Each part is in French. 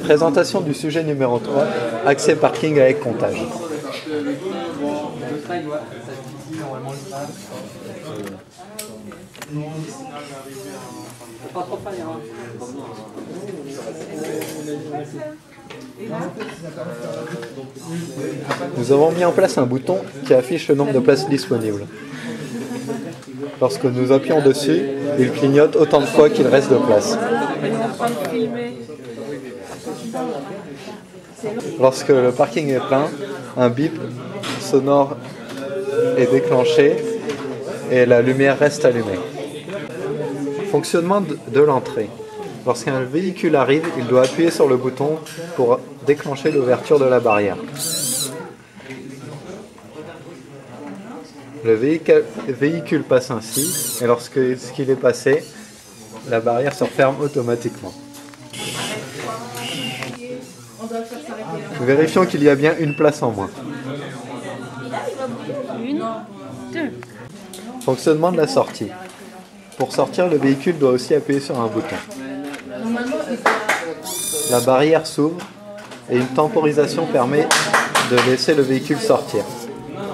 Présentation du sujet numéro 3, accès parking avec comptage. Nous avons mis en place un bouton qui affiche le nombre de places disponibles. Lorsque nous appuyons dessus, il clignote autant de fois qu'il reste de place. Lorsque le parking est plein, un bip sonore est déclenché et la lumière reste allumée. Fonctionnement de l'entrée. Lorsqu'un véhicule arrive, il doit appuyer sur le bouton pour déclencher l'ouverture de la barrière. Le véhicule passe ainsi, et lorsqu'il est passé, la barrière se referme automatiquement. Nous vérifions qu'il y a bien une place en moins. Fonctionnement de la sortie. Pour sortir, le véhicule doit aussi appuyer sur un bouton. La barrière s'ouvre et une temporisation permet de laisser le véhicule sortir.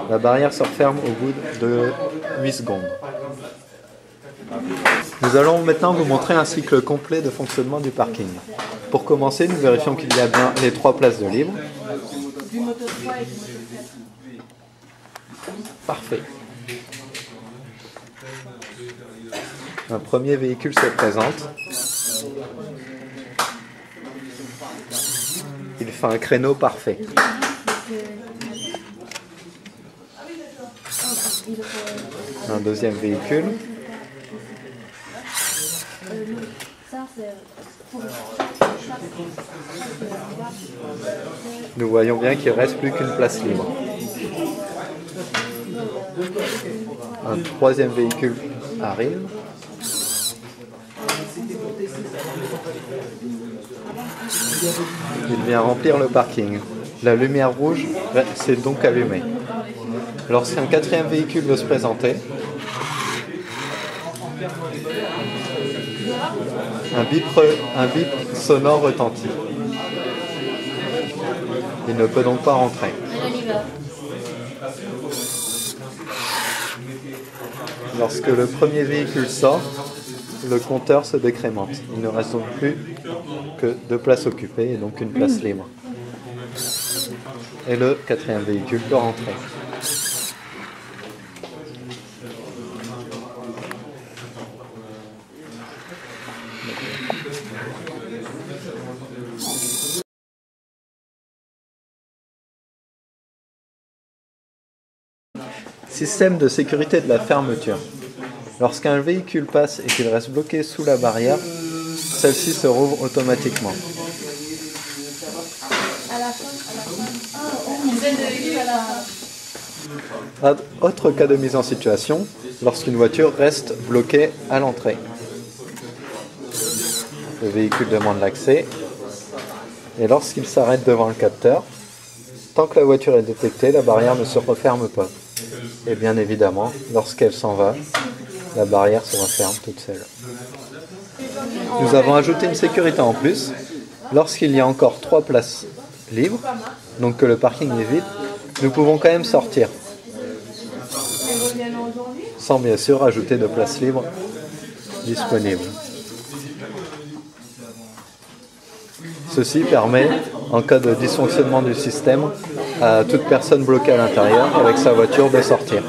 La barrière se referme au bout de 8 secondes. Nous allons maintenant vous montrer un cycle complet de fonctionnement du parking. Pour commencer, nous vérifions qu'il y a bien les 3 places de libre. Parfait. Un premier véhicule se présente. Il fait un créneau parfait. Un deuxième véhicule. Nous voyons bien qu'il ne reste plus qu'une place libre. Un troisième véhicule arrive. Il vient remplir le parking. La lumière rouge s'est donc allumée. Lorsqu'un quatrième véhicule veut se présenter, un bip sonore retentit. Il ne peut donc pas rentrer. Lorsque le premier véhicule sort, le compteur se décrémente. Il ne reste donc plus que 2 places occupées et donc une place libre. Et le quatrième véhicule peut rentrer. Système de sécurité de la fermeture. Lorsqu'un véhicule passe et qu'il reste bloqué sous la barrière, celle-ci se rouvre automatiquement. Autre cas de mise en situation, lorsqu'une voiture reste bloquée à l'entrée. Le véhicule demande l'accès et lorsqu'il s'arrête devant le capteur, tant que la voiture est détectée, la barrière ne se referme pas. Et bien évidemment, lorsqu'elle s'en va, la barrière se referme toute seule. Nous avons ajouté une sécurité en plus. Lorsqu'il y a encore 3 places libres, donc que le parking est vide, nous pouvons quand même sortir. Sans bien sûr ajouter de places libres disponibles. Ceci permet, en cas de dysfonctionnement du système, à toute personne bloquée à l'intérieur avec sa voiture de sortir.